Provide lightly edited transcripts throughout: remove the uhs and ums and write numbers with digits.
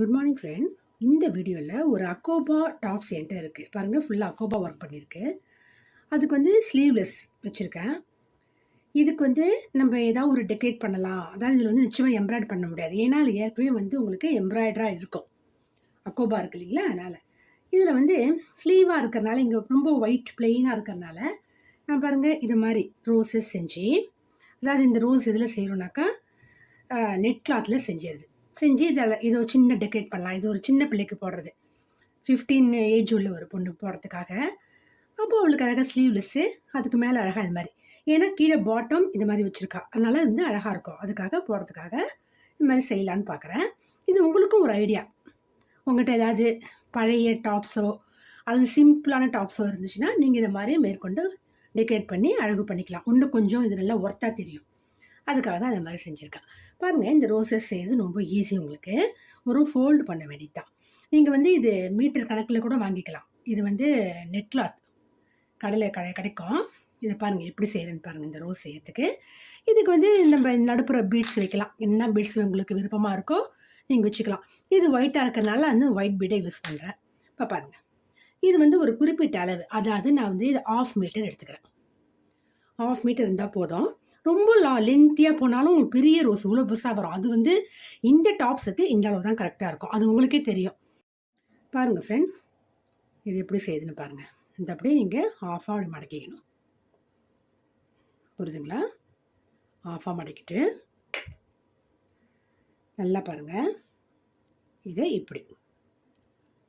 Good morning friend. இந்த வீடியோவில் ஒரு அக்கோபா டாப்ஸ் என்கிட்ட இருக்குது பாருங்கள். ஃபுல்லாக அக்கோபா ஒர்க் பண்ணியிருக்கு. அதுக்கு வந்து ஸ்லீவ்லெஸ் வச்சுருக்கேன். இதுக்கு வந்து நம்ம ஏதாவது ஒரு டெக்கரேட் பண்ணலாம். அதாவது இதில் வந்து நிச்சயமாக எம்ப்ராய்டரி பண்ண முடியாது. ஏன்னா அது ஏற்கனவே வந்து உங்களுக்கு எம்ப்ராய்டராக இருக்கும். அக்கோபா இருக்குது இல்லைங்களா, அதனால் இதில் வந்து ஸ்லீவாக இருக்கிறனால இங்கே ரொம்ப ஒயிட் பிளெயினாக இருக்கிறனால நான் பாருங்கள் இது மாதிரி ரோஸஸ் செஞ்சு, அதாவது இந்த ரோஸ் இதில் செய்கிறோன்னாக்கா நெட் கிளாத்தில் செஞ்சு இதை ஒரு சின்ன டெக்கரேட் பண்ணலாம். இது ஒரு சின்ன பிள்ளைக்கு போடுறது, 15 ஏஜ் உள்ள ஒரு பொண்ணுக்கு போடுறதுக்காக. அப்போது அவளுக்கு அழகாக ஸ்லீவ்லெஸ்ஸு, அதுக்கு மேலே அழகாக இது மாதிரி, ஏன்னா கீழே பாட்டம் இது மாதிரி வச்சுருக்கா, அதனால் வந்து அழகாக இருக்கும். அதுக்காக போடுறதுக்காக இது மாதிரி செய்யலான்னு பார்க்குறேன். இது உங்களுக்கும் ஒரு ஐடியா. உங்கள்கிட்ட ஏதாவது பழைய டாப்ஸோ அல்லது சிம்பிளான டாப்ஸோ இருந்துச்சுன்னா நீங்கள் இதை மாதிரி மேற்கொண்டு டெக்கரேட் பண்ணி அழகு பண்ணிக்கலாம். இன்னும் கொஞ்சம் இது நல்லா ஒர்த்தாக தெரியும். அதுக்காக தான் அதை மாதிரி செஞ்சுருக்கேன். பாருங்கள், இந்த ரோஸஸ் செய்கிறது ரொம்ப ஈஸி. உங்களுக்கு ஒரு ஃபோல்டு பண்ண வேண்டியது தான். நீங்கள் வந்து இது மீட்டர் கணக்கில் கூட வாங்கிக்கலாம். இது வந்து நெட் கிளாத் கடையில் கிடைக்கும். இதை பாருங்கள் எப்படி செய்கிறேன்னு பாருங்கள். இந்த ரோஸ் செய்யறதுக்கு இதுக்கு வந்து நம்ம நடுப்புற பீட்ஸ் வைக்கலாம். என்ன பீட்ஸ் உங்களுக்கு விருப்பமாக இருக்கோ நீங்கள் வச்சுக்கலாம். இது ஒயிட்டாக இருக்கிறதுனால வந்து ஒயிட் பீடை யூஸ் பண்ணுறேன். இப்போ பாருங்கள், இது வந்து ஒரு குறிப்பிட்ட அளவு, அதாவது நான் வந்து இது 1/2 மீட்டர் எடுத்துக்கிறேன். 1/2 மீட்டர் இருந்தால் போதும். ரொம்ப லென்த்தியாக போனாலும் பெரிய ரோஸ் இவ்வளோ பெருசாக வரும். அது வந்து இந்த டாப்ஸுக்கு இந்த அளவு தான் கரெக்டாக இருக்கும். அது உங்களுக்கே தெரியும். பாருங்கள் ஃப்ரெண்ட், இது எப்படி செய்யுதுன்னு பாருங்கள். இந்த அப்படியே நீங்கள் ஆஃபாக அப்படி மடக்கிக்கணும். புரியுதுங்களா? ஆஃபாக மடக்கிட்டு நல்லா பாருங்கள், இதை இப்படி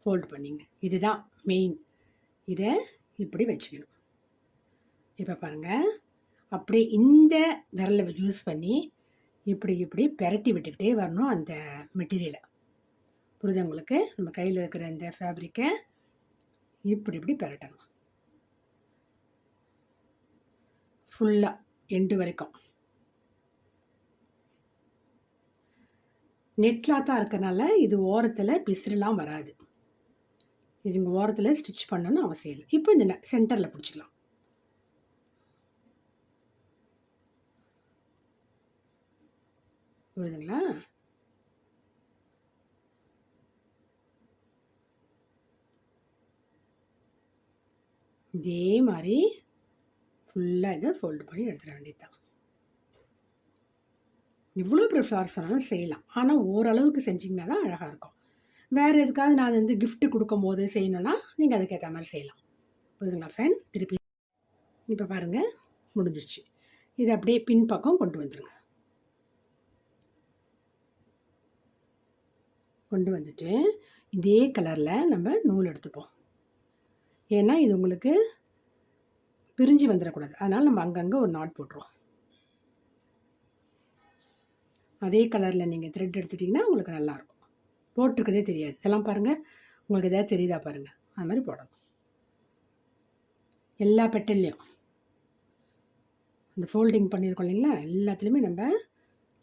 ஃபோல்டு பண்ணிங்க. இதுதான் மெயின். இதை இப்படி வச்சுக்கணும். இப்போ பாருங்கள், அப்படியே இந்த விரலை யூஸ் பண்ணி இப்படி பெரட்டி விட்டுக்கிட்டே வரணும் அந்த மெட்டீரியலை. புரியுது உங்களுக்கு? நம்ம கையில் இருக்கிற இந்த ஃபேப்ரிக்கை இப்படி பெரட்டணும் ஃபுல்லாக எண்டு வரைக்கும். நெட் கிளாத்தாக இருக்கிறனால இது ஓரத்தில் பிசுறுலாம் வராது. இது இங்கே ஓரத்தில் ஸ்டிச் பண்ணணும்னு அவசியம் இல்லை. இப்போ இந்த சென்டரில் பிடிச்சிக்கலாம். புரியுதுங்களா? இதே மாதிரி ஃபுல்லாக இதை ஃபோல்டு பண்ணி எடுத்துட வேண்டியது தான். இவ்வளோ ப்ரிஃபர் சொன்னாலும் செய்யலாம், ஆனால் ஓரளவுக்கு செஞ்சிங்கன்னா தான் அழகாக இருக்கும். வேறு எதுக்காவது நான் வந்து கிஃப்ட்டு கொடுக்கும் போது செய்யணுன்னா நீங்கள் அதுக்கேற்ற மாதிரி செய்யலாம். புரியுதுங்களா ஃப்ரெண்ட்? திருப்பி இப்போ பாருங்கள், முடிஞ்சிச்சு. இதை அப்படியே பின்பக்கம் கொண்டு வந்துடுங்க. கொண்டு வந்துட்டு இதே கலரில் நம்ம நூல் எடுத்துப்போம். ஏன்னா இது உங்களுக்கு பிரிஞ்சு வந்துடக்கூடாது, அதனால் நம்ம அங்கங்கே ஒரு நாட் போட்டுருவோம். அதே கலரில் நீங்கள் த்ரெட் எடுத்துட்டிங்கன்னா உங்களுக்கு நல்லாயிருக்கும். போட்டிருக்கதே தெரியாது. இதெல்லாம் பாருங்கள், உங்களுக்கு எதாவது தெரியுதா பாருங்கள். அது மாதிரி போடணும் எல்லா பெட்டல்லையும். அந்த ஃபோல்டிங் பண்ணியிருக்கோம் இல்லைங்களா, எல்லாத்துலேயுமே நம்ம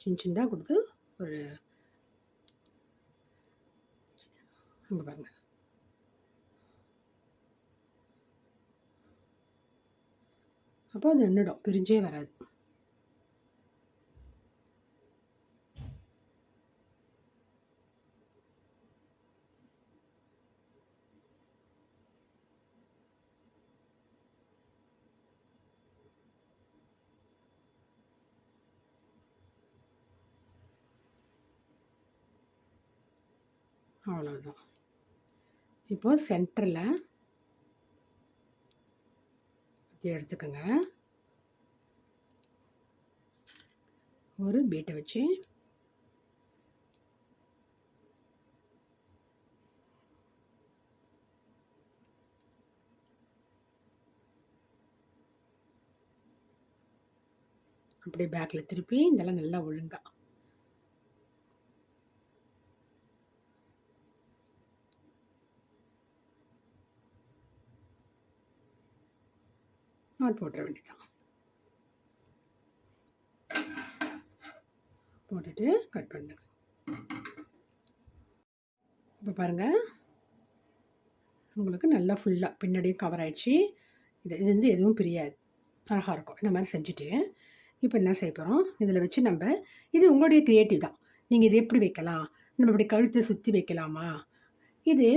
சின்னதாக கொடுத்து ஒரு அங்கே பாருங்கள். அப்போ அது நின்றுடும், பிரிஞ்சே வராது. அவ்வளோதான். இப்போது சென்டரில் எடுத்துக்கோங்க. ஒரு பீட்டை வச்சு அப்படியே பேக்கில் திருப்பி இதெல்லாம் நல்லா ஒழுங்காக நாட் போட்டுற வேண்டியதான். போட்டுட்டு கட் பண்ணுங்க. இப்போ பாருங்கள், உங்களுக்கு நல்லா ஃபுல்லாக பின்னாடியும் கவர் ஆகிடுச்சு. இது வந்து எதுவும் பிரியாது, அழகாக இருக்கும். இந்த மாதிரி செஞ்சுட்டு இப்போ என்ன செய்ய போகிறோம், இதில் வச்சு நம்ம, இது உங்களுடைய க்ரியேட்டிவ் தான். நீங்கள் இது எப்படி வைக்கலாம், நம்ம இப்படி கழுத்தை சுற்றி வைக்கலாமா? இது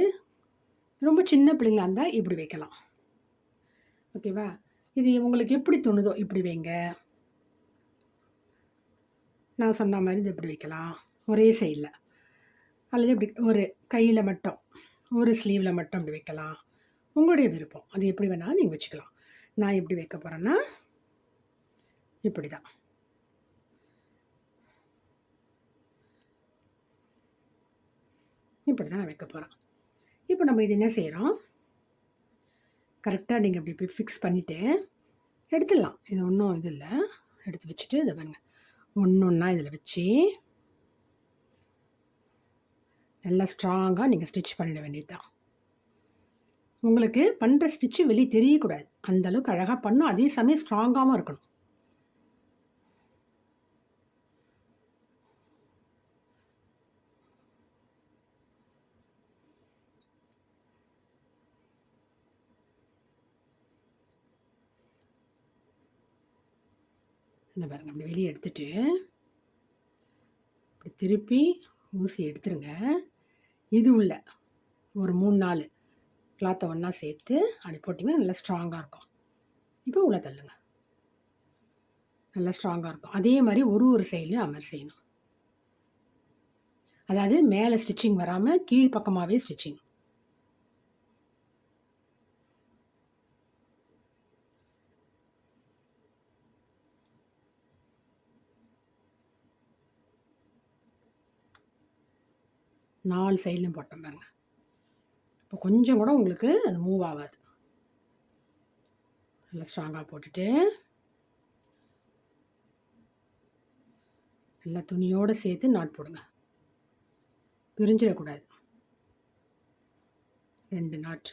ரொம்ப சின்ன பிள்ளைங்களா இருந்தால் இப்படி வைக்கலாம். ஓகேவா? இது உங்களுக்கு எப்படி தோணுதோ இப்படி வைங்க. நான் சொன்ன மாதிரி இது இப்படி வைக்கலாம் ஒரே சைடில். அல்லது இப்படி ஒரு கையில் மட்டும், ஒரு ஸ்லீவில் மட்டும் இப்படி வைக்கலாம். உங்களுடைய விருப்பம். அது எப்படி வேணாலும் நீங்கள் வச்சுக்கலாம். நான் எப்படி வைக்க போகிறேன்னா இப்படி தான். இப்படி தான் நான் வைக்க போகிறேன். இப்போ நம்ம இது என்ன செய்கிறோம், கரெக்டாக நீங்கள் இப்படி போய் ஃபிக்ஸ் பண்ணிவிட்டு எடுத்துடலாம். இது ஒன்றும் இது இல்லை. எடுத்து வச்சுட்டு இதை பாருங்கள், ஒன்று ஒன்றா இதில் வச்சு நல்லா ஸ்ட்ராங்காக நீங்கள் ஸ்டிச் பண்ணிட வேண்டியது தான். உங்களுக்கு பண்ணுற ஸ்டிச்சு வெளியே தெரியக்கூடாது. அந்தளவுக்கு அழகாக பண்ணும், அதே சமயம் ஸ்ட்ராங்காகவும் இருக்கணும். இந்த பாருங்கள், அப்படி வெளியே எடுத்துட்டு இப்படி திருப்பி ஊசி எடுத்துருங்க. இது உள்ள ஒரு 3-4 கிளாத்தை ஒன்றா சேர்த்து அப்படி போட்டிங்கன்னா நல்லா ஸ்ட்ராங்காக இருக்கும். இப்போ உள்ள தள்ளுங்க, நல்லா ஸ்ட்ராங்காக இருக்கும். அதே மாதிரி ஒரு சைட்லையும் அமர் செய்யணும். அதாவது மேலே ஸ்டிச்சிங் வராமல் கீழ்ப்பக்கமாகவே ஸ்டிச்சிங். நாலு சைட்லையும் போட்டோம் பாருங்கள். இப்போ கொஞ்சம் கூட உங்களுக்கு அது மூவ் ஆகாது. நல்லா ஸ்ட்ராங்காக போட்டுட்டு நல்லா துணியோடு சேர்த்து நாட் போடுங்க, பிரிஞ்சிடக்கூடாது. 2 நாட்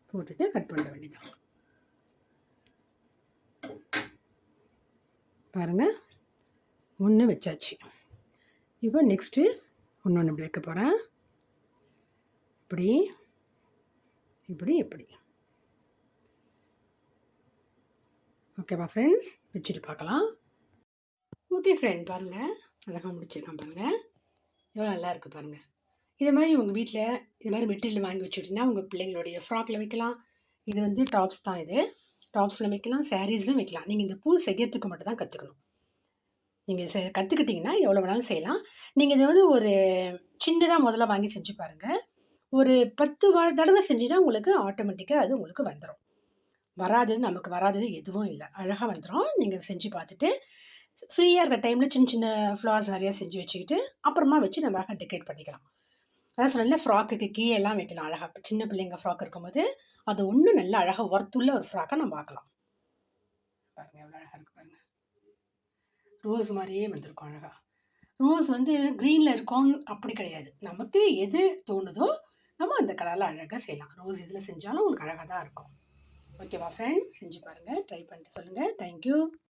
போட்டுட்டு கட் பண்ண வேண்டியதான். பாருங்கள், 1 வச்சாச்சு. இப்போ நெக்ஸ்ட்டு இன்னொன்று இப்படி வைக்க போகிறேன். இப்படி இப்படி இப்படி. ஓகேவா ஃப்ரெண்ட்ஸ், வச்சுட்டு பார்க்கலாம். ஓகே ஃப்ரெண்ட், பாருங்கள் அழகாக முடிச்சிருக்கேன். பாருங்கள் எவ்வளோ நல்லா இருக்குது பாருங்கள். இது மாதிரி உங்கள் வீட்டில் இது மாதிரி மெட்டீரியல் வாங்கி வச்சுட்டிங்கன்னா உங்கள் பிள்ளைங்களுடைய ஃப்ராக்கில் வைக்கலாம். இது வந்து டாப்ஸ் தான், இது டாப்ஸில் வைக்கலாம், சாரீஸ்லையும் வைக்கலாம். நீங்கள் இந்த பூ செய்யறதுக்கு மட்டும் தான் கற்றுக்கணும். நீங்கள் கற்றுக்கிட்டிங்கன்னா எவ்வளோ வேணாலும் செய்யலாம். நீங்கள் இதை வந்து ஒரு சின்னதாக முதல்ல வாங்கி செஞ்சு பாருங்கள். ஒரு 10 தடவை செஞ்சுன்னா உங்களுக்கு ஆட்டோமேட்டிக்காக அது உங்களுக்கு வந்துடும். நமக்கு வராதது எதுவும் இல்லை, அழகாக வந்துடும். நீங்கள் செஞ்சு பார்த்துட்டு ஃப்ரீயாக இருக்கிற டைமில் சின்ன சின்ன ஃப்ளார்ஸ் நிறையா செஞ்சு வச்சுக்கிட்டு அப்புறமா வச்சு நம்ம அழகாக டெக்கரேட் பண்ணிக்கலாம். அதான் சொன்னேன்ல, ஃப்ராக்குக்கு கீழே எல்லாம் வைக்கலாம் அழகாக. சின்ன பிள்ளைங்க ஃப்ராக் இருக்கும்போது அது ஒன்றும் நல்லா அழகாக ஒர்த்துள்ள ஒரு ஃப்ராக்காக நம்ம பார்க்கலாம். பாருங்கள் எவ்வளோ அழகாக இருக்குது பாருங்கள். ரோஸ் மாதிரியே வந்திருக்கும் அழகாக. ரோஸ் வந்து க்ரீனில் இருக்கும் அப்படி கிடையாது. நமக்கு எது தோணுதோ நம்ம அந்த கலரில் அழகாக செய்யலாம். ரோஸ் இதில் செஞ்சாலும் உங்களுக்கு அழகாக தான் இருக்கும். ஓகேவா ஃப்ரெண்ட், செஞ்சு பாருங்கள், ட்ரை பண்ணிட்டு சொல்லுங்கள். தேங்க்யூ.